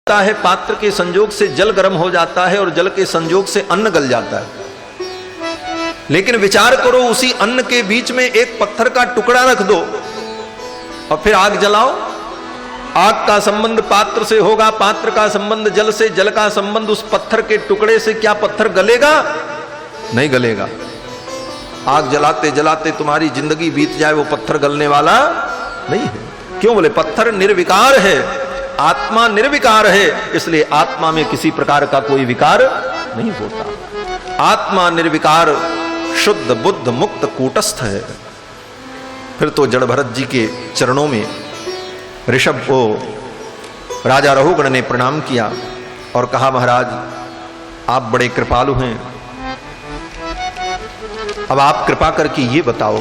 है पात्र के संयोग से जल गर्म हो जाता है और जल के संयोग से अन्न गल जाता है। लेकिन विचार करो, उसी अन्न के बीच में एक पत्थर का टुकड़ा रख दो और फिर आग जलाओ। आग का संबंध पात्र से होगा, पात्र का संबंध जल से, जल का संबंध उस पत्थर के टुकड़े से। क्या पत्थर गलेगा? नहीं गलेगा। आग जलाते जलाते तुम्हारी जिंदगी बीत जाए, वो पत्थर गलने वाला नहीं है। क्यों? बोले पत्थर निर्विकार है, आत्मा निर्विकार है, इसलिए आत्मा में किसी प्रकार का कोई विकार नहीं होता। आत्मा निर्विकार, शुद्ध, बुद्ध, मुक्त, कूटस्थ है। फिर तो जड़ भरत जी के चरणों में ऋषभ को राजा रहुगण ने प्रणाम किया और कहा, महाराज आप बड़े कृपालु हैं, अब आप कृपा करके ये बताओ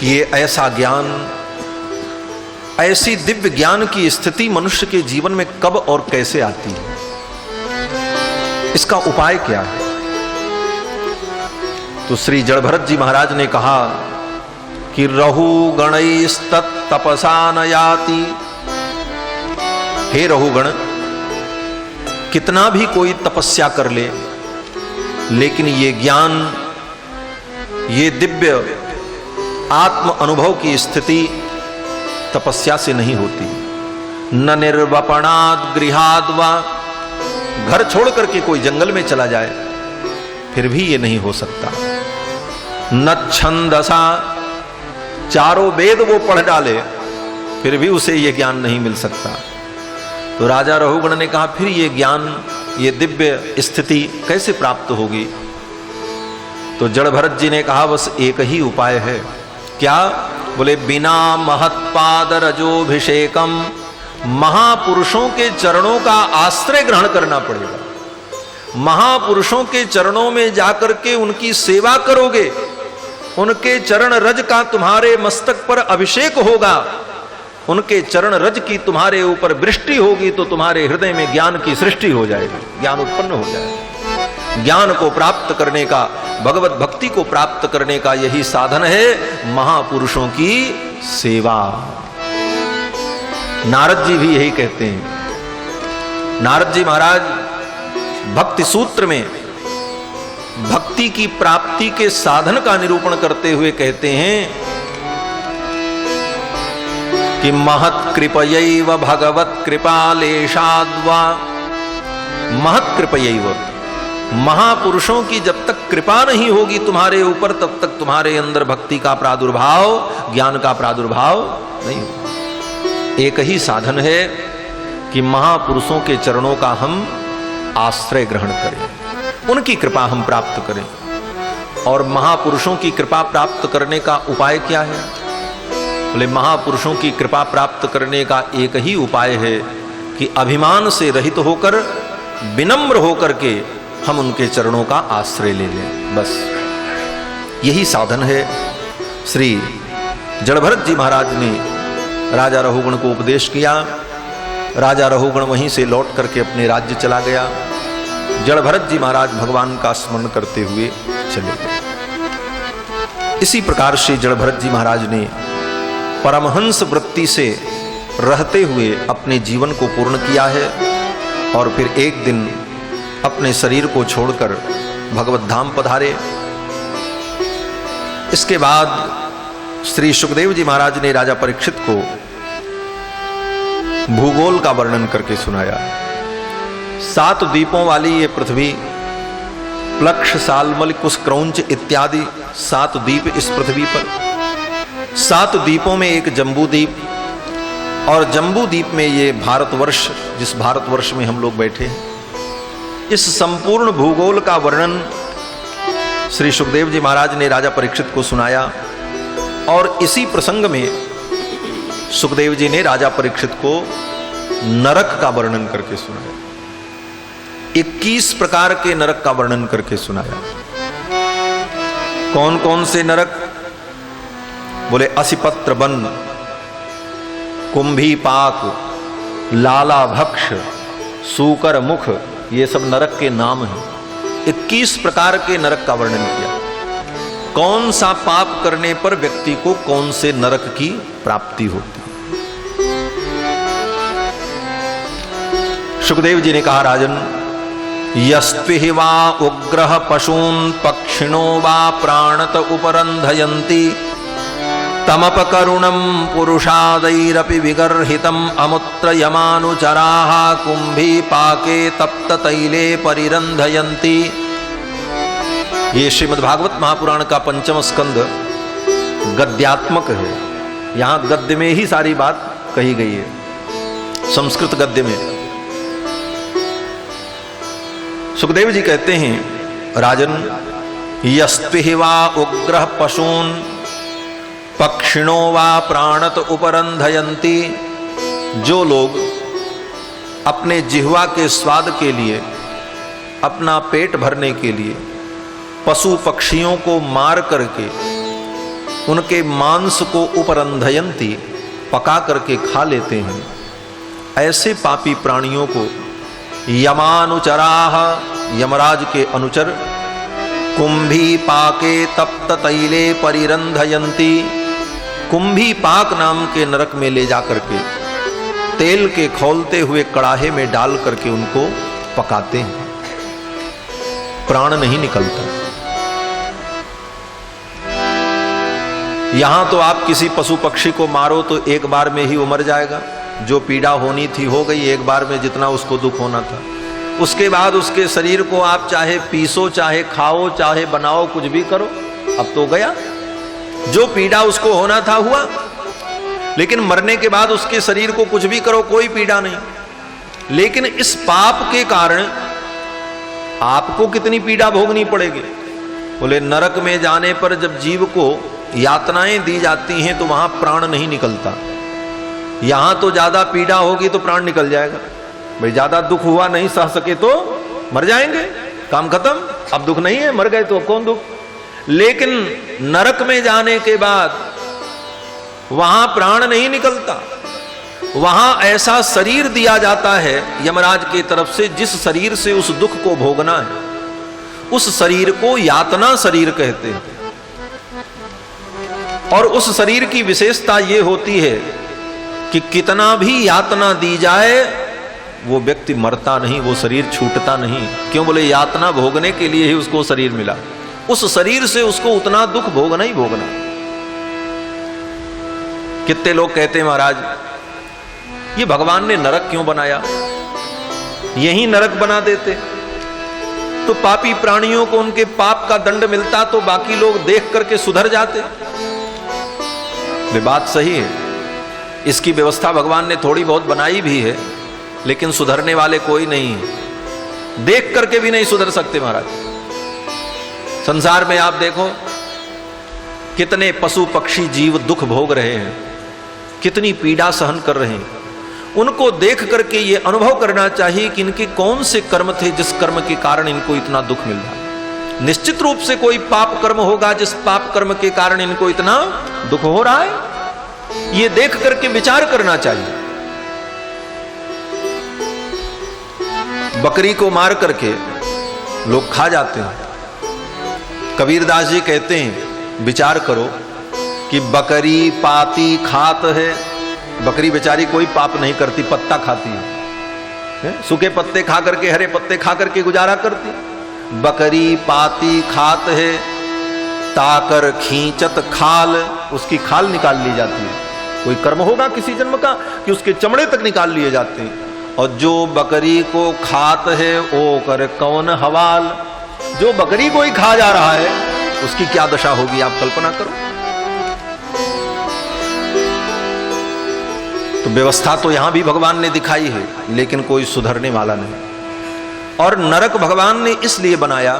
कि ये ऐसा ज्ञान, ऐसी दिव्य ज्ञान की स्थिति मनुष्य के जीवन में कब और कैसे आती है, इसका उपाय क्या है? तो श्री जड़भरत जी महाराज ने कहा कि रहु गणैस्तत् तपसा न याति। हे रहुगण, कितना भी कोई तपस्या कर ले, लेकिन ये ज्ञान, ये दिव्य आत्म अनुभव की स्थिति तपस्या से नहीं होती। न निर्वपणाद गृहाद वा, घर छोड़ करके कोई जंगल में चला जाए फिर भी ये नहीं हो सकता। न छंदसा, चारों वेद वो पढ़ डाले फिर भी उसे ये ज्ञान नहीं मिल सकता। तो राजा रहुगण ने कहा, फिर ये ज्ञान, ये दिव्य स्थिति कैसे प्राप्त होगी? तो जड़ भरत जी ने कहा, बस एक ही उपाय है। क्या? बोले बिना महत्पाद रजोभिषेकम, महापुरुषों के चरणों का आश्रय ग्रहण करना पड़ेगा। महापुरुषों के चरणों में जाकर के उनकी सेवा करोगे, उनके चरण रज का तुम्हारे मस्तक पर अभिषेक होगा, उनके चरण रज की तुम्हारे ऊपर वृष्टि होगी, तो तुम्हारे हृदय में ज्ञान की सृष्टि हो जाएगी, ज्ञान उत्पन्न हो जाएगा। ज्ञान को प्राप्त करने का, भगवत भक्ति को प्राप्त करने का यही साधन है महापुरुषों की सेवा। नारद जी भी यही कहते हैं। नारद जी महाराज भक्ति सूत्र में भक्ति की प्राप्ति के साधन का निरूपण करते हुए कहते हैं कि महत् कृपयैव भगवत कृपालेशाद्वा। महत् कृपयैव, महापुरुषों की जब तक कृपा नहीं होगी तुम्हारे ऊपर, तब तक तुम्हारे अंदर भक्ति का प्रादुर्भाव, ज्ञान का प्रादुर्भाव नहीं होगा। एक ही साधन है कि महापुरुषों के चरणों का हम आश्रय ग्रहण करें, उनकी कृपा हम प्राप्त करें। और महापुरुषों की कृपा प्राप्त करने का उपाय क्या है? बोले महापुरुषों की कृपा प्राप्त करने का एक ही उपाय है कि अभिमान से रहित होकर, विनम्र होकर के हम उनके चरणों का आश्रय ले लें। बस यही साधन है। श्री जड़भरत जी महाराज ने राजा रहुगण को उपदेश किया। राजा रहुगण वहीं से लौट करके अपने राज्य चला गया। जड़भरत जी महाराज भगवान का स्मरण करते हुए चले गए। इसी प्रकार से जड़भरत जी महाराज ने परमहंस वृत्ति से रहते हुए अपने जीवन को पूर्ण किया है और फिर एक दिन अपने शरीर को छोड़कर भगवत धाम पधारे। इसके बाद श्री सुखदेव जी महाराज ने राजा परीक्षित को भूगोल का वर्णन करके सुनाया। 7 द्वीपों वाली ये पृथ्वी, प्लक्ष, सालमल, कुश, क्रौंच इत्यादि 7 द्वीप इस पृथ्वी पर। 7 द्वीपों में एक जम्बू द्वीप, और जम्बू द्वीप में ये भारतवर्ष, जिस भारतवर्ष में हम लोग बैठे हैं, इस संपूर्ण भूगोल का वर्णन श्री सुखदेव जी महाराज ने राजा परीक्षित को सुनाया। और इसी प्रसंग में सुखदेव जी ने राजा परीक्षित को नरक का वर्णन करके सुनाया। 21 प्रकार के नरक का वर्णन करके सुनाया। कौन कौन से नरक? बोले असिपत्र वन, कुंभी पाक, लाला भक्ष, सूकर मुख, ये सब नरक के नाम हैं। 21 प्रकार के नरक का वर्णन किया। कौन सा पाप करने पर व्यक्ति को कौन से नरक की प्राप्ति होती है। सुखदेव जी ने कहा, राजन, यस्त्विहि वा उग्रह पशून् पक्षिणो वा प्राणत उपरंधयन्ति तमपकरुणं पुरुषादैरपि विगर्हितम् अमुत्र यमानुचराः कुंभीपाके तप्त तैले परिरंधयन्ति। ये श्रीमद्भागवत महापुराण का पंचम स्कंद गद्यात्मक है। यहां गद्य में ही सारी बात कही गई है, संस्कृत गद्य में। सुखदेव जी कहते हैं, राजन, यस्त्विहि वा उग्रह पशून् पक्षिणो वा प्राणत उपरंधयन्ति। जो लोग अपने जिह्वा के स्वाद के लिए, अपना पेट भरने के लिए पशु पक्षियों को मार करके उनके मांस को उपरंधयन्ति, पका करके खा लेते हैं, ऐसे पापी प्राणियों को यमानुचराः, यमराज के अनुचर, कुंभी पाके तप्त तैले परिरंधयन्ति, कुंभी पाक नाम के नरक में ले जाकर के तेल के खौलते हुए कड़ाहे में डाल करके उनको पकाते हैं, प्राण नहीं निकलता। यहां तो आप किसी पशु पक्षी को मारो तो एक बार में ही वो मर जाएगा, जो पीड़ा होनी थी हो गई एक बार में, जितना उसको दुख होना था। उसके बाद उसके शरीर को आप चाहे पीसो, चाहे खाओ, चाहे बनाओ, कुछ भी करो, अब तो गया, जो पीड़ा उसको होना था हुआ। लेकिन मरने के बाद उसके शरीर को कुछ भी करो, कोई पीड़ा नहीं। लेकिन इस पाप के कारण आपको कितनी पीड़ा भोगनी पड़ेगी। बोले, नरक में जाने पर जब जीव को यातनाएं दी जाती हैं तो वहां प्राण नहीं निकलता। यहां तो ज्यादा पीड़ा होगी तो प्राण निकल जाएगा। भाई ज्यादा दुख हुआ, नहीं सह सके तो मर जाएंगे, काम खत्म, अब दुख नहीं है, मर गए तो कौन दुख। लेकिन नरक में जाने के बाद वहां प्राण नहीं निकलता, वहां ऐसा शरीर दिया जाता है यमराज की तरफ से, जिस शरीर से उस दुख को भोगना है, उस शरीर को यातना शरीर कहते हैं। और उस शरीर की विशेषता यह होती है कि कितना भी यातना दी जाए वो व्यक्ति मरता नहीं, वो शरीर छूटता नहीं। क्यों? बोले, यातना भोगने के लिए ही उसको शरीर मिला, उस शरीर से उसको उतना दुख भोगना ही भोगना। कितने लोग कहते हैं, महाराज ये भगवान ने नरक क्यों बनाया, यही नरक बना देते तो पापी प्राणियों को उनके पाप का दंड मिलता तो बाकी लोग देख करके सुधर जाते। ये बात सही है, इसकी व्यवस्था भगवान ने थोड़ी बहुत बनाई भी है, लेकिन सुधरने वाले कोई नहीं है, देख करके भी नहीं सुधर सकते। महाराज संसार में आप देखो कितने पशु पक्षी जीव दुख भोग रहे हैं, कितनी पीड़ा सहन कर रहे हैं। उनको देख करके ये अनुभव करना चाहिए कि इनके कौन से कर्म थे जिस कर्म के कारण इनको इतना दुख मिल रहा है। निश्चित रूप से कोई पाप कर्म होगा जिस पाप कर्म के कारण इनको इतना दुख हो रहा है, ये देख करके विचार करना चाहिए। बकरी को मार करके लोग खा जाते हैं। कबीरदास जी कहते हैं, विचार करो कि बकरी पाती खात है। बकरी बेचारी कोई पाप नहीं करती, पत्ता खाती है, सूखे पत्ते खा करके, हरे पत्ते खा करके गुजारा करती। बकरी पाती खात है, ताकर खींचत खाल, उसकी खाल निकाल ली जाती है। कोई कर्म होगा किसी जन्म का कि उसके चमड़े तक निकाल लिए जाते हैं। और जो बकरी को खात है ओ कर कौन हवाल, जो बकरी को ही खा जा रहा है उसकी क्या दशा होगी, आप कल्पना करो। तो व्यवस्था तो यहां भी भगवान ने दिखाई है, लेकिन कोई सुधरने वाला नहीं। और नरक भगवान ने इसलिए बनाया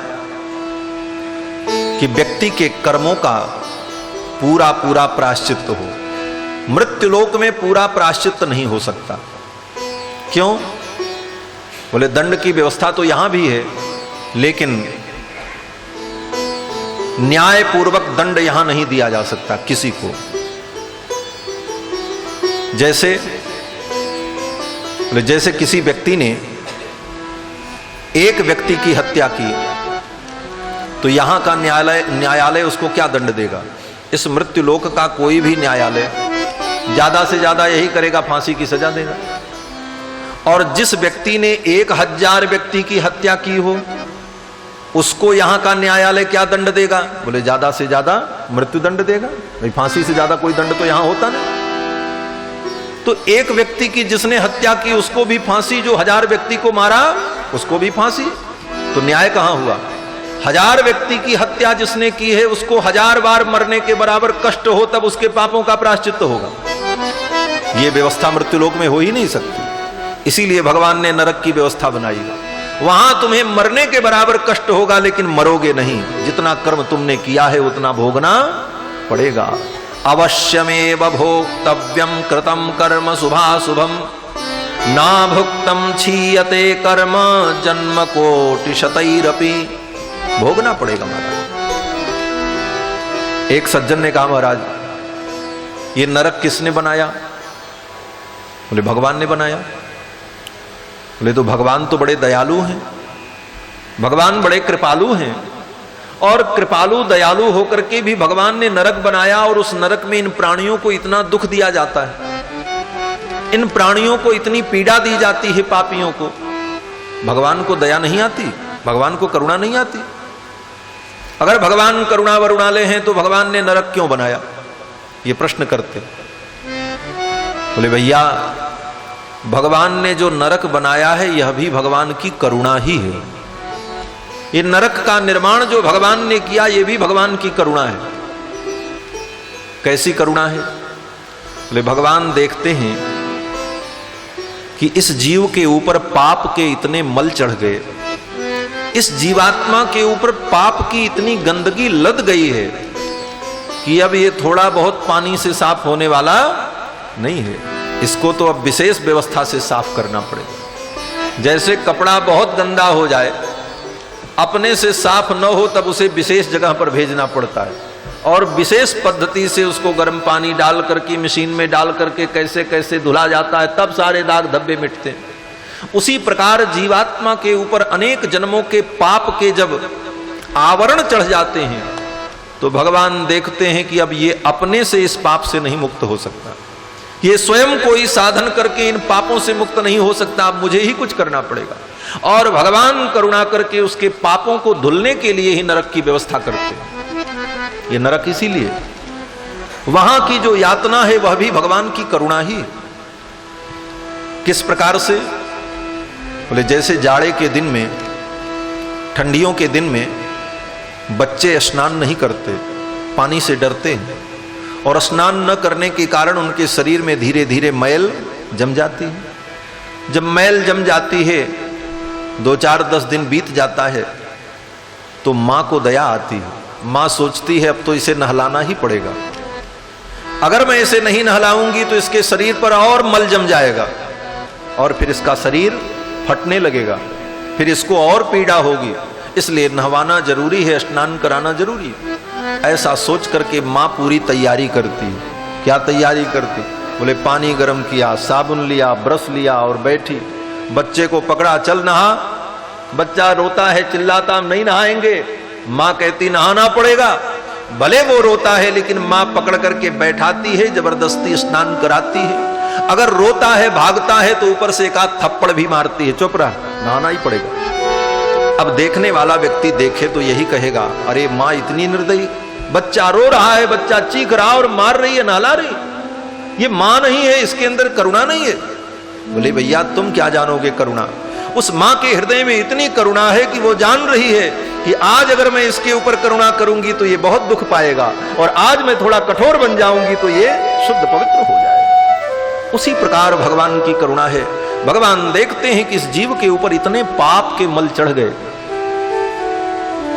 कि व्यक्ति के कर्मों का पूरा पूरा प्रायश्चित्त हो। मृत्युलोक में पूरा प्रायश्चित्त नहीं हो सकता। क्यों? बोले, दंड की व्यवस्था तो यहां भी है, लेकिन न्यायपूर्वक दंड यहां नहीं दिया जा सकता किसी को। जैसे किसी व्यक्ति ने एक व्यक्ति की हत्या की तो यहां का न्यायालय उसको क्या दंड देगा? इस मृत्युलोक का कोई भी न्यायालय ज्यादा से ज्यादा यही करेगा, फांसी की सजा देगा। और जिस व्यक्ति ने 1000 व्यक्ति की हत्या की हो उसको यहां का न्यायालय क्या दंड देगा? बोले ज्यादा से ज्यादा मृत्युदंड देगा। भाई फांसी से ज्यादा कोई दंड तो यहां होता नहीं। तो एक व्यक्ति की जिसने हत्या की उसको भी फांसी, जो 1000 व्यक्ति को मारा उसको भी फांसी। तो न्याय कहां हुआ? 1000 व्यक्ति की हत्या जिसने की है उसको 1000 बार मरने के बराबर कष्ट हो तब उसके पापों का प्रायश्चित्त होगा। यह व्यवस्था मृत्युलोक में हो ही नहीं सकती। इसीलिए भगवान ने नरक की व्यवस्था बनाई। वहां तुम्हें मरने के बराबर कष्ट होगा लेकिन मरोगे नहीं। जितना कर्म तुमने किया है उतना भोगना पड़ेगा। अवश्यमेव भोक्तव्यम कृतम कर्म शुभाशुभम ना भुक्तम क्षीयते कर्म जन्म कोटि शतैरपि। भोगना पड़ेगा महाराज। एक सज्जन ने कहा महाराज ये नरक किसने बनाया? बोले भगवान ने बनाया। बोले तो भगवान तो बड़े दयालु हैं, भगवान बड़े कृपालु हैं, और कृपालु दयालु होकर के भी भगवान ने नरक बनाया और उस नरक में इन प्राणियों को इतना दुख दिया जाता है, इन प्राणियों को इतनी पीड़ा दी जाती है पापियों को। भगवान को दया नहीं आती? भगवान को करुणा नहीं आती? अगर भगवान करुणा वरुणालय हैं तो भगवान ने नरक क्यों बनाया? ये प्रश्न करते। बोले भैया भगवान ने जो नरक बनाया है यह भी भगवान की करुणा ही है। ये नरक का निर्माण जो भगवान ने किया ये भी भगवान की करुणा है। कैसी करुणा है? बोले भगवान देखते हैं कि इस जीव के ऊपर पाप के इतने मल चढ़ गए, इस जीवात्मा के ऊपर पाप की इतनी गंदगी लद गई है कि अब ये थोड़ा बहुत पानी से साफ होने वाला नहीं है। इसको तो अब विशेष व्यवस्था से साफ करना पड़ेगा। जैसे कपड़ा बहुत गंदा हो जाए, अपने से साफ न हो तब उसे विशेष जगह पर भेजना पड़ता है और विशेष पद्धति से उसको गर्म पानी डाल करके मशीन में डाल करके कैसे कैसे धुला जाता है, तब सारे दाग धब्बे मिटते हैं। उसी प्रकार जीवात्मा के ऊपर अनेक जन्मों के पाप के जब आवरण चढ़ जाते हैं तो भगवान देखते हैं कि अब ये अपने से इस पाप से नहीं मुक्त हो सकता, ये स्वयं कोई साधन करके इन पापों से मुक्त नहीं हो सकता, अब मुझे ही कुछ करना पड़ेगा। और भगवान करुणा करके उसके पापों को धुलने के लिए ही नरक की व्यवस्था करते हैं। ये नरक इसीलिए, वहां की जो यातना है वह भी भगवान की करुणा ही। किस प्रकार से? बोले जैसे जाड़े के दिन में, ठंडियों के दिन में बच्चे स्नान नहीं करते, पानी से डरते हैं, और स्नान न करने के कारण उनके शरीर में धीरे धीरे मैल जम जाती है। जब मैल जम जाती है, 2-4-10 दिन बीत जाता है तो मां को दया आती है। मां सोचती है अब तो इसे नहलाना ही पड़ेगा, अगर मैं इसे नहीं नहलाऊंगी तो इसके शरीर पर और मल जम जाएगा और फिर इसका शरीर फटने लगेगा, फिर इसको और पीड़ा होगी, इसलिए नहवाना जरूरी है, स्नान कराना जरूरी है। ऐसा सोच करके मां पूरी तैयारी करती। क्या तैयारी करती? बोले पानी गर्म किया, साबुन लिया, ब्रश लिया और बैठी, बच्चे को पकड़ा, चल नहा। बच्चा रोता है, चिल्लाता, नहीं नहाएंगे। मां कहती नहाना पड़ेगा। भले वो रोता है लेकिन मां पकड़ करके बैठाती है, जबरदस्ती स्नान कराती है। अगर रोता है, भागता है तो ऊपर से एक आध थप्पड़ भी मारती है, चुप रहा, नहाना ही पड़ेगा। अब देखने वाला व्यक्ति देखे तो यही कहेगा, अरे मां इतनी निर्दयी, बच्चा रो रहा है, बच्चा चीख रहा और मार रही है, नहला रही, ये मां नहीं है, इसके अंदर करुणा नहीं है। बोले भैया तुम क्या जानोगे करुणा? उस मां के हृदय में इतनी करुणा है कि वो जान रही है कि आज अगर मैं इसके ऊपर करुणा करूंगी तो ये बहुत दुख पाएगा, और आज मैं थोड़ा कठोर बन जाऊंगी तो ये शुद्ध पवित्र हो जाएगा। उसी प्रकार भगवान की करुणा है। भगवान देखते हैं कि इस जीव के ऊपर इतने पाप के मल चढ़ गए,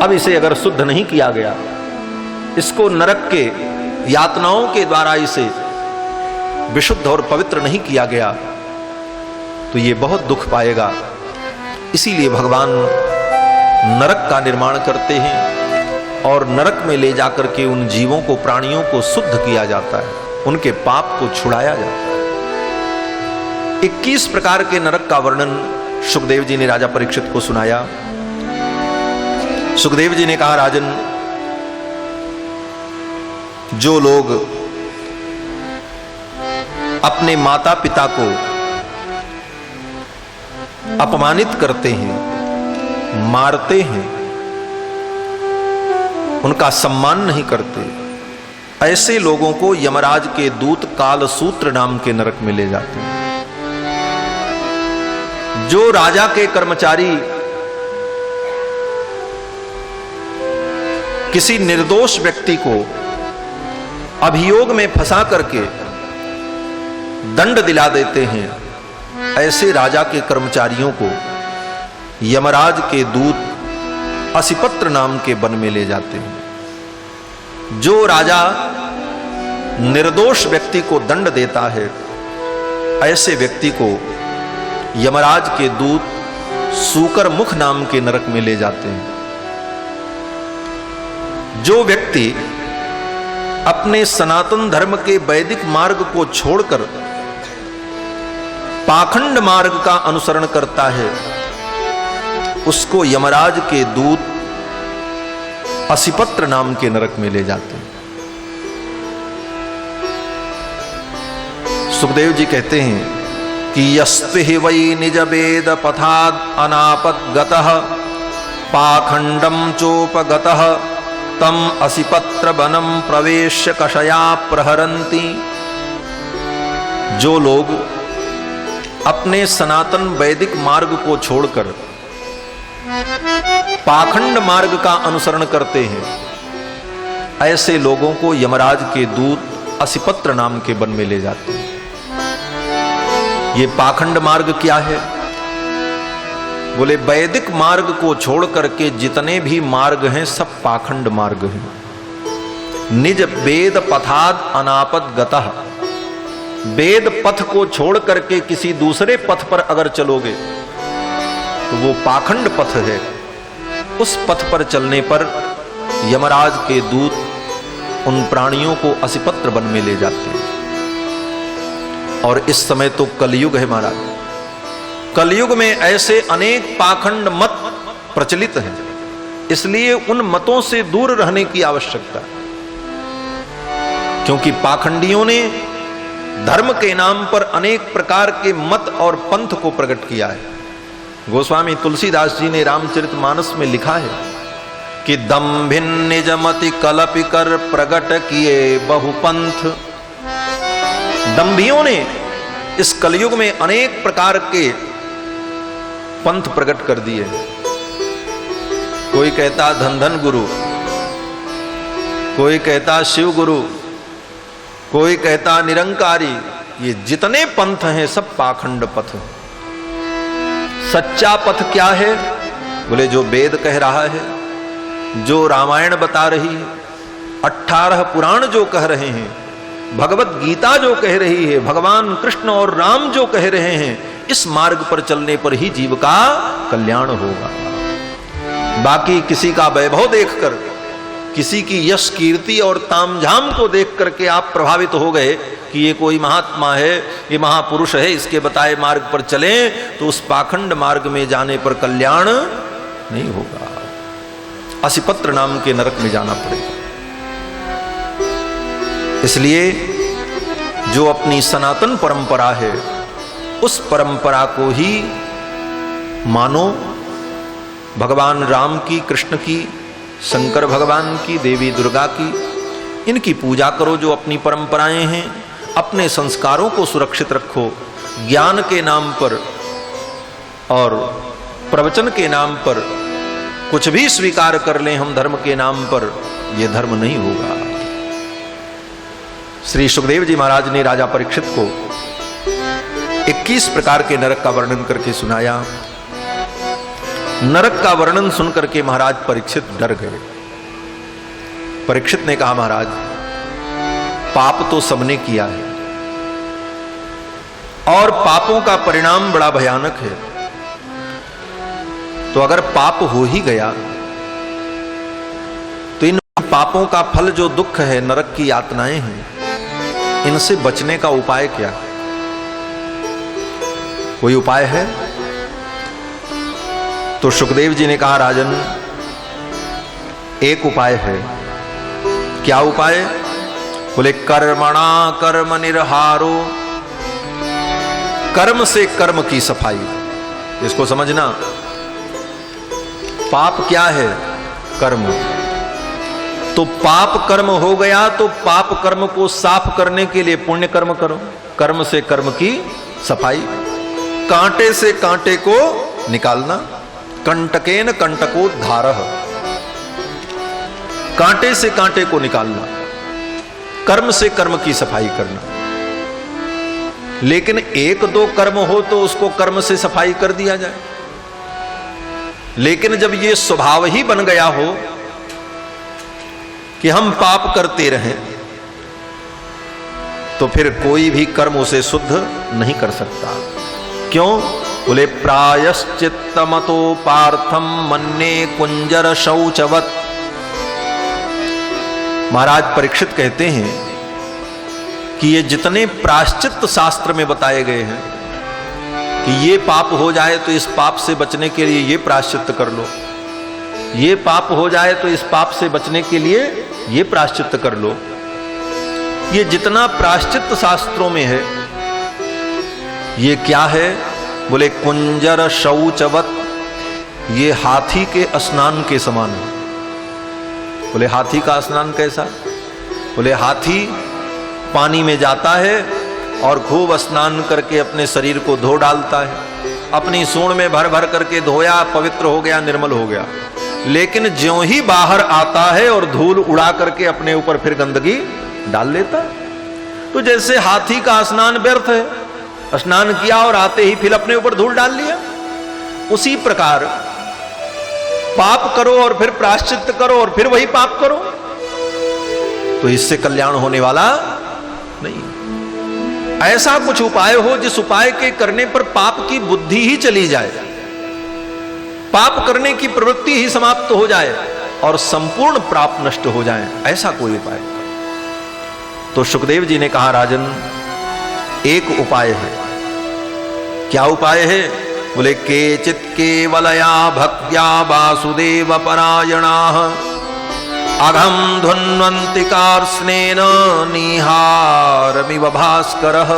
अब इसे अगर शुद्ध नहीं किया गया, इसको नरक के यातनाओं के द्वारा इसे विशुद्ध और पवित्र नहीं किया गया तो ये बहुत दुख पाएगा। इसीलिए भगवान नरक का निर्माण करते हैं और नरक में ले जाकर के उन जीवों को, प्राणियों को शुद्ध किया जाता है, उनके पाप को छुड़ाया जाता है। 21 प्रकार के नरक का वर्णन सुखदेव जी ने राजा परीक्षित को सुनाया। सुखदेव जी ने कहा, राजन, जो लोग अपने माता पिता को अपमानित करते हैं, मारते हैं, उनका सम्मान नहीं करते, ऐसे लोगों को यमराज के दूत कालसूत्र नाम के नरक में ले जाते हैं। जो राजा के कर्मचारी किसी निर्दोष व्यक्ति को अभियोग में फंसा करके दंड दिला देते हैं, ऐसे राजा के कर्मचारियों को यमराज के दूत असिपत्र नाम के वन में ले जाते हैं। जो राजा निर्दोष व्यक्ति को दंड देता है, ऐसे व्यक्ति को यमराज के दूत सूकर मुख नाम के नरक में ले जाते हैं। जो व्यक्ति अपने सनातन धर्म के वैदिक मार्ग को छोड़कर पाखंड मार्ग का अनुसरण करता है, उसको यमराज के दूत असिपत्र नाम के नरक में ले जाते हैं। सुखदेव जी कहते हैं कि यस्ति वै निज वेद पथाद अनापत गतः पाखंडम चोपगतः तम असिपत्र वनम प्रवेश्य कषया प्रहरन्ति। जो लोग अपने सनातन वैदिक मार्ग को छोड़कर पाखंड मार्ग का अनुसरण करते हैं, ऐसे लोगों को यमराज के दूत असिपत्र नाम के वन में ले जाते हैं। ये पाखंड मार्ग क्या है? बोले वैदिक मार्ग को छोड़ करके जितने भी मार्ग हैं सब पाखंड मार्ग हैं। निज वेद पथाद अनापत गतः, वेद पथ को छोड़ करके किसी दूसरे पथ पर अगर चलोगे तो वो पाखंड पथ है। उस पथ पर चलने पर यमराज के दूत उन प्राणियों को असिपत्र वन में ले जाते हैं। और इस समय तो कलयुग है महाराज, कलयुग में ऐसे अनेक पाखंड मत प्रचलित हैं, इसलिए उन मतों से दूर रहने की आवश्यकता है। क्योंकि पाखंडियों ने धर्म के नाम पर अनेक प्रकार के मत और पंथ को प्रकट किया है। गोस्वामी तुलसीदास जी ने रामचरितमानस में लिखा है कि दंभिन निजमति कलपि कर प्रगट किए बहुपंथ। दंभियों ने इस कलयुग में अनेक प्रकार के पंथ प्रकट कर दिए। कोई कहता धन धन गुरु, कोई कहता शिव गुरु, कोई कहता निरंकारी। ये जितने पंथ हैं सब पाखंड पथ। सच्चा पथ क्या है? बोले जो वेद कह रहा है, जो रामायण बता रही है, 18 पुराण जो कह रहे हैं, भगवत गीता जो कह रही है, भगवान कृष्ण और राम जो कह रहे हैं, इस मार्ग पर चलने पर ही जीव का कल्याण होगा। बाकी किसी का वैभव देखकर, किसी की यश कीर्ति और तामझाम को देख करके आप प्रभावित हो गए कि ये कोई महात्मा है, ये महापुरुष है, इसके बताए मार्ग पर चलें, तो उस पाखंड मार्ग में जाने पर कल्याण नहीं होगा, असिपत्र नाम के नरक में जाना पड़ेगा। इसलिए जो अपनी सनातन परंपरा है, उस परंपरा को ही मानो। भगवान राम की, कृष्ण की, शंकर भगवान की, देवी दुर्गा की, इनकी पूजा करो जो अपनी परंपराएं हैं। अपने संस्कारों को सुरक्षित रखो। ज्ञान के नाम पर और प्रवचन के नाम पर कुछ भी स्वीकार कर लें हम धर्म के नाम पर, यह धर्म नहीं होगा। श्री सुखदेव जी महाराज ने राजा परीक्षित को 21 प्रकार के नरक का वर्णन करके सुनाया। नरक का वर्णन सुनकर के महाराज परीक्षित डर गए। परीक्षित ने कहा महाराज पाप तो सबने किया है और पापों का परिणाम बड़ा भयानक है, तो अगर पाप हो ही गया तो इन पापों का फल जो दुख है, नरक की यातनाएं हैं, इनसे बचने का उपाय क्या? कोई उपाय है? तो सुखदेव जी ने कहा राजन एक उपाय है। क्या उपाय? बोले कर्मणा कर्म निर्हारो, कर्म से कर्म की सफाई। इसको समझना। पाप क्या है? कर्म। तो पाप कर्म हो गया तो पाप कर्म को साफ करने के लिए पुण्य कर्म करो। कर्म से कर्म की सफाई, कांटे से कांटे को निकालना। कंटकेन कंटकोद्धारः, कांटे से कांटे को निकालना, कर्म से कर्म की सफाई करना। लेकिन एक दो कर्म हो तो उसको कर्म से सफाई कर दिया जाए, लेकिन जब ये स्वभाव ही बन गया हो कि हम पाप करते रहें, तो फिर कोई भी कर्म उसे शुद्ध नहीं कर सकता। क्यों? बोले प्रायश्चित्तमतो पार्थम मन्ये कुंजर शौचवत। महाराज परीक्षित कहते हैं कि ये जितने प्रायश्चित्त शास्त्र में बताए गए हैं कि ये पाप हो जाए तो इस पाप से बचने के लिए ये प्रायश्चित्त कर लो, ये पाप हो जाए तो इस पाप से बचने के लिए ये प्रायश्चित्त कर लो, ये जितना प्रायश्चित्त शास्त्रों में है ये क्या है? बोले कुंजर शौचवत, ये हाथी के स्नान के समान है। बोले हाथी का स्नान कैसा? बोले हाथी पानी में जाता है और खूब स्नान करके अपने शरीर को धो डालता है, अपनी सूंड में भर भर करके धोया, पवित्र हो गया, निर्मल हो गया। लेकिन ज्यों ही बाहर आता है और धूल उड़ा करके अपने ऊपर फिर गंदगी डाल लेता है। तो जैसे हाथी का स्नान व्यर्थ है, स्नान किया और आते ही फिर अपने ऊपर धूल डाल लिया, उसी प्रकार पाप करो और फिर प्रायश्चित्त करो और फिर वही पाप करो, तो इससे कल्याण होने वाला नहीं। ऐसा कुछ उपाय हो जिस उपाय के करने पर पाप की बुद्धि ही चली जाए, पाप करने की प्रवृत्ति ही समाप्त हो जाए और संपूर्ण पाप नष्ट हो जाए, ऐसा कोई उपाय। तो सुखदेव जी ने कहा, राजन एक उपाय है। क्या उपाय है? बोले केचित् केवलया भक्त्या वासुदेव परायणाः अघम ध्वन्वन्ति कार्ष्णेन निहारमिव भास्करः।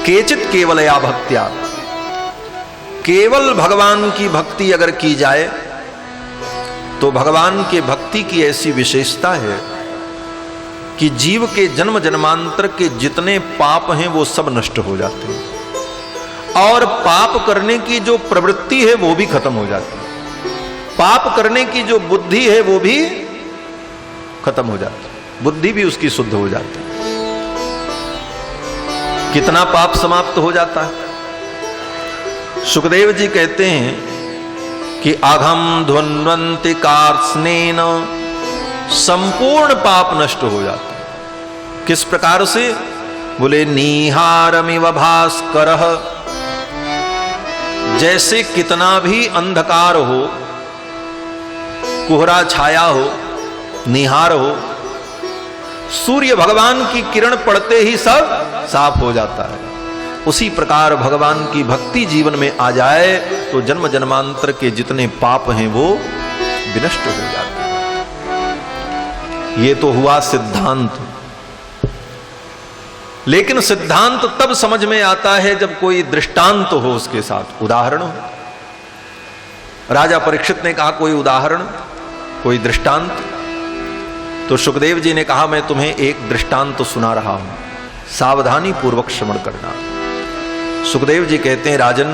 केचित् केवलया भक्त्या, केवल भगवान की भक्ति अगर की जाए तो भगवान के भक्ति की ऐसी विशेषता है कि जीव के जन्म जन्मांतर के जितने पाप हैं वो सब नष्ट हो जाते हैं, और पाप करने की जो प्रवृत्ति है वो भी खत्म हो जाती है, पाप करने की जो बुद्धि है वो भी खत्म हो जाती है, बुद्धि भी उसकी शुद्ध हो जाती है। कितना पाप समाप्त हो जाता है। सुखदेव जी कहते हैं कि अघम ध्वन्वन्ति कार्ष्णेन, संपूर्ण पाप नष्ट हो जाता है। किस प्रकार से? बोले निहारमिव भास्करः, जैसे कितना भी अंधकार हो, कोहरा छाया हो, निहार हो, सूर्य भगवान की किरण पड़ते ही सब साफ हो जाता है। उसी प्रकार भगवान की भक्ति जीवन में आ जाए तो जन्म जन्मांतर के जितने पाप हैं वो विनष्ट हो जाते हैं। ये तो हुआ सिद्धांत, लेकिन सिद्धांत तब समझ में आता है जब कोई दृष्टांत हो, उसके साथ उदाहरण हो। राजा परीक्षित ने कहा कोई उदाहरण, कोई दृष्टांत। तो सुखदेव जी ने कहा मैं तुम्हें एक दृष्टांत सुना रहा हूं, सावधानी पूर्वक श्रवण करना। सुखदेव जी कहते हैं, राजन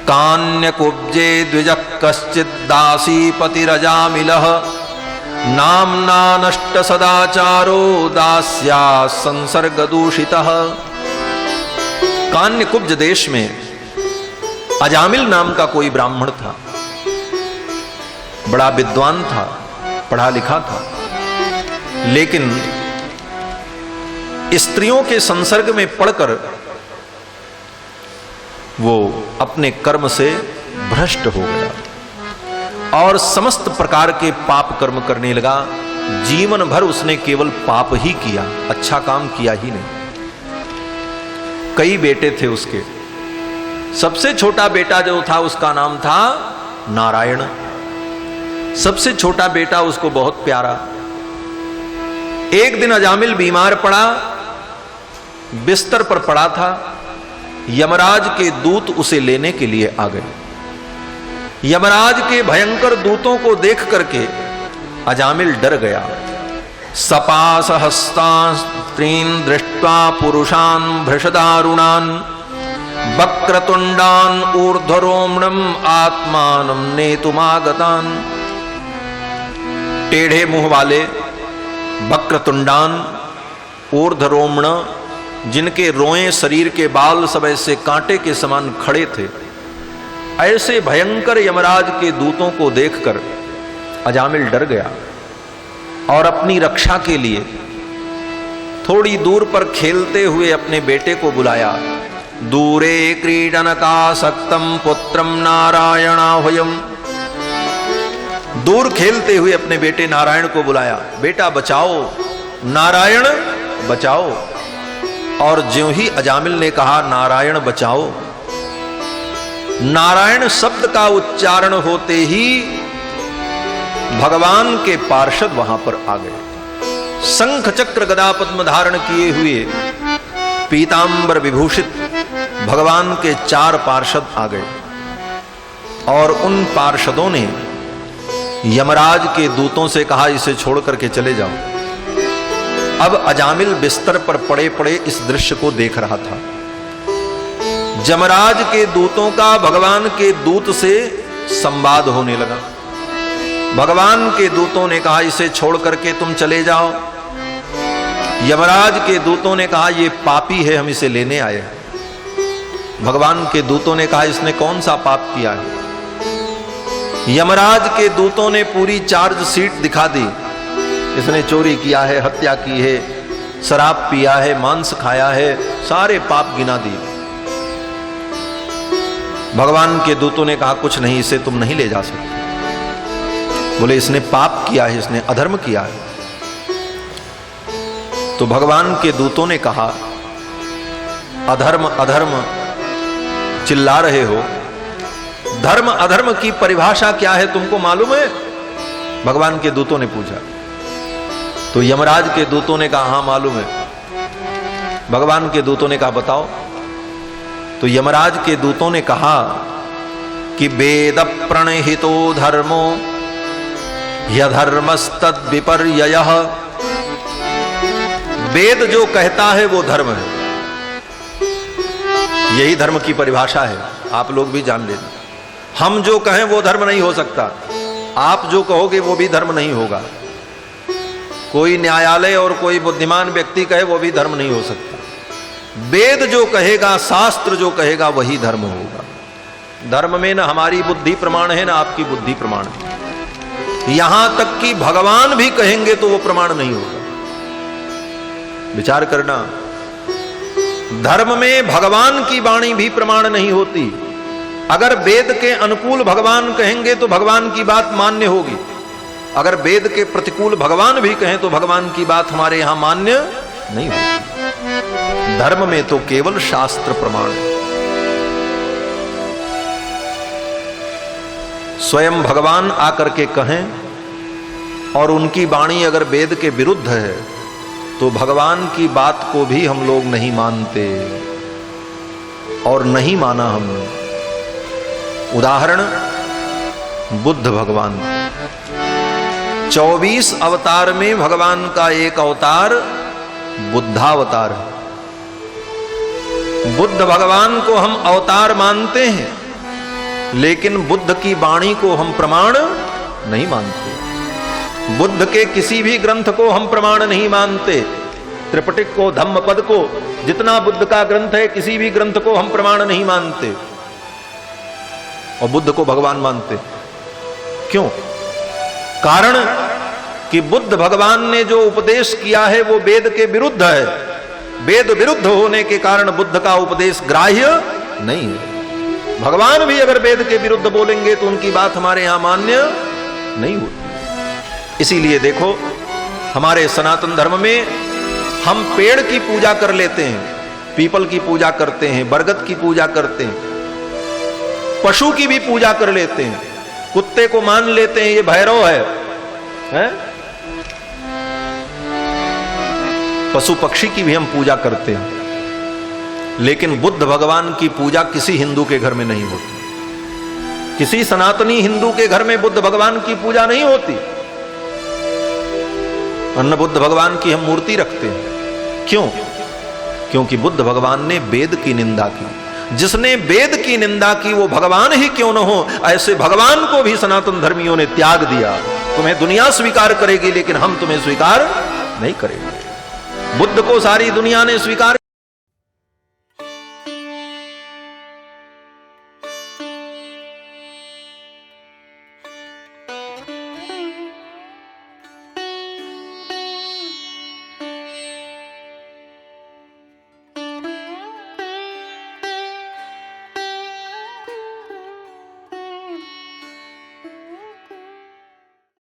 कान्यकुब्जे द्विज कश्चित् दासीपतिरजामिलः नाम्ना नष्ट सदाचारो दास्या संसर्ग दूषितः। कान्यकुब्ज देश में अजामिल नाम का कोई ब्राह्मण था, बड़ा विद्वान था, पढ़ा लिखा था, लेकिन स्त्रियों के संसर्ग में पड़कर वो अपने कर्म से भ्रष्ट हो गया और समस्त प्रकार के पाप कर्म करने लगा। जीवन भर उसने केवल पाप ही किया, अच्छा काम किया ही नहीं। कई बेटे थे उसके, सबसे छोटा बेटा जो था उसका नाम था नारायण। सबसे छोटा बेटा उसको बहुत प्यारा। एक दिन अजामिल बीमार पड़ा, बिस्तर पर पड़ा था, यमराज के दूत उसे लेने के लिए आ गए। यमराज के भयंकर दूतों को देख करके अजामिल डर गया। सपास हस्तास्त्रीन दृष्ट्वा पुरुषान भृषदारुणान वक्रतुंडान ऊर्ध्वरोमणम आत्मानं नेतुमागतान। टेढ़े मुंह वाले, वक्रतुंडान, ऊर्ध्वरोमण, जिनके रोएं शरीर के बाल सब ऐसे कांटे के समान खड़े थे, ऐसे भयंकर यमराज के दूतों को देखकर अजामिल डर गया और अपनी रक्षा के लिए थोड़ी दूर पर खेलते हुए अपने बेटे को बुलाया। दूरे क्रीडनकासक्तं पुत्रम नारायणाह्वयम्। दूर खेलते हुए अपने बेटे नारायण को बुलाया, बेटा बचाओ, नारायण बचाओ। और ज्यों ही अजामिल ने कहा नारायण बचाओ, नारायण शब्द का उच्चारण होते ही भगवान के पार्षद वहां पर आ गए। शंख चक्र गदा पद्म धारण किए हुए पीतांबर विभूषित भगवान के 4 पार्षद आ गए और उन पार्षदों ने यमराज के दूतों से कहा इसे छोड़ करके चले जाओ। अब अजामिल बिस्तर पर पड़े पड़े इस दृश्य को देख रहा था। यमराज के दूतों का भगवान के दूत से संवाद होने लगा। भगवान के दूतों ने कहा इसे छोड़ करके तुम चले जाओ। यमराज के दूतों ने कहा ये पापी है, हम इसे लेने आए हैं। भगवान के दूतों ने कहा इसने कौन सा पाप किया है। यमराज के दूतों ने पूरी चार्जशीट दिखा दी, इसने चोरी किया है, हत्या की है, शराब पिया है, मांस खाया है, सारे पाप गिना दिए। भगवान के दूतों ने कहा कुछ नहीं, इसे तुम नहीं ले जा सकते। बोले इसने पाप किया है, इसने अधर्म किया है। तो भगवान के दूतों ने कहा अधर्म अधर्म चिल्ला रहे हो, धर्म अधर्म की परिभाषा क्या है तुमको मालूम है? भगवान के दूतों ने पूछा। तो यमराज के दूतों ने कहा हाँ मालूम है। भगवान के दूतों ने कहा बताओ। तो यमराज के दूतों ने कहा कि वेद प्रणहितो धर्मो यधर्मस्तद विपर्ययः। वेद जो कहता है वो धर्म है, यही धर्म की परिभाषा है। आप लोग भी जान लेना, हम जो कहें वो धर्म नहीं हो सकता, आप जो कहोगे वो भी धर्म नहीं होगा। कोई न्यायालय और कोई बुद्धिमान व्यक्ति कहे वो भी धर्म नहीं हो सकता। वेद जो कहेगा, शास्त्र जो कहेगा वही धर्म होगा। धर्म में ना हमारी बुद्धि प्रमाण है ना आपकी बुद्धि प्रमाण है। यहां तक कि भगवान भी कहेंगे तो वो प्रमाण नहीं होगा। विचार करना, धर्म में भगवान की वाणी भी प्रमाण नहीं होती। अगर वेद के अनुकूल भगवान कहेंगे तो भगवान की बात मान्य होगी, अगर वेद के प्रतिकूल भगवान भी कहें तो भगवान की बात हमारे यहां मान्य नहीं होती। धर्म में तो केवल शास्त्र प्रमाण है। स्वयं भगवान आकर के कहें और उनकी वाणी अगर वेद के विरुद्ध है तो भगवान की बात को भी हम लोग नहीं मानते और नहीं माना हमने। उदाहरण बुद्ध भगवान, 24 अवतार में भगवान का एक अवतार बुद्धावतार है। बुद्ध भगवान को हम अवतार मानते हैं, लेकिन बुद्ध की वाणी को हम प्रमाण नहीं मानते। बुद्ध के किसी भी ग्रंथ को हम प्रमाण नहीं मानते। त्रिपिटक को, धम्मपद को, जितना बुद्ध का ग्रंथ है किसी भी ग्रंथ को हम प्रमाण नहीं मानते और बुद्ध को भगवान मानते। क्यों? कारण कि बुद्ध भगवान ने जो उपदेश किया है वो वेद के विरुद्ध है। वेद विरुद्ध होने के कारण बुद्ध का उपदेश ग्राह्य नहीं है। भगवान भी अगर वेद के विरुद्ध बोलेंगे तो उनकी बात हमारे यहां मान्य नहीं होती। इसीलिए देखो, हमारे सनातन धर्म में हम पेड़ की पूजा कर लेते हैं, पीपल की पूजा करते हैं, बरगद की पूजा करते हैं, पशु की भी पूजा कर लेते हैं, कुत्ते को मान लेते हैं ये भैरव है? पशु पक्षी की भी हम पूजा करते हैं। लेकिन बुद्ध भगवान की पूजा किसी हिंदू के घर में नहीं होती, किसी सनातनी हिंदू के घर में बुद्ध भगवान की पूजा नहीं होती। अन्य बुद्ध भगवान की हम मूर्ति रखते हैं। क्यों? क्योंकि बुद्ध भगवान ने वेद की निंदा की। जिसने वेद की निंदा की वो भगवान ही क्यों न हो, ऐसे भगवान को भी सनातन धर्मियों ने त्याग दिया। तुम्हें दुनिया स्वीकार करेगी लेकिन हम तुम्हें स्वीकार नहीं करेंगे। बुद्ध को सारी दुनिया ने स्वीकार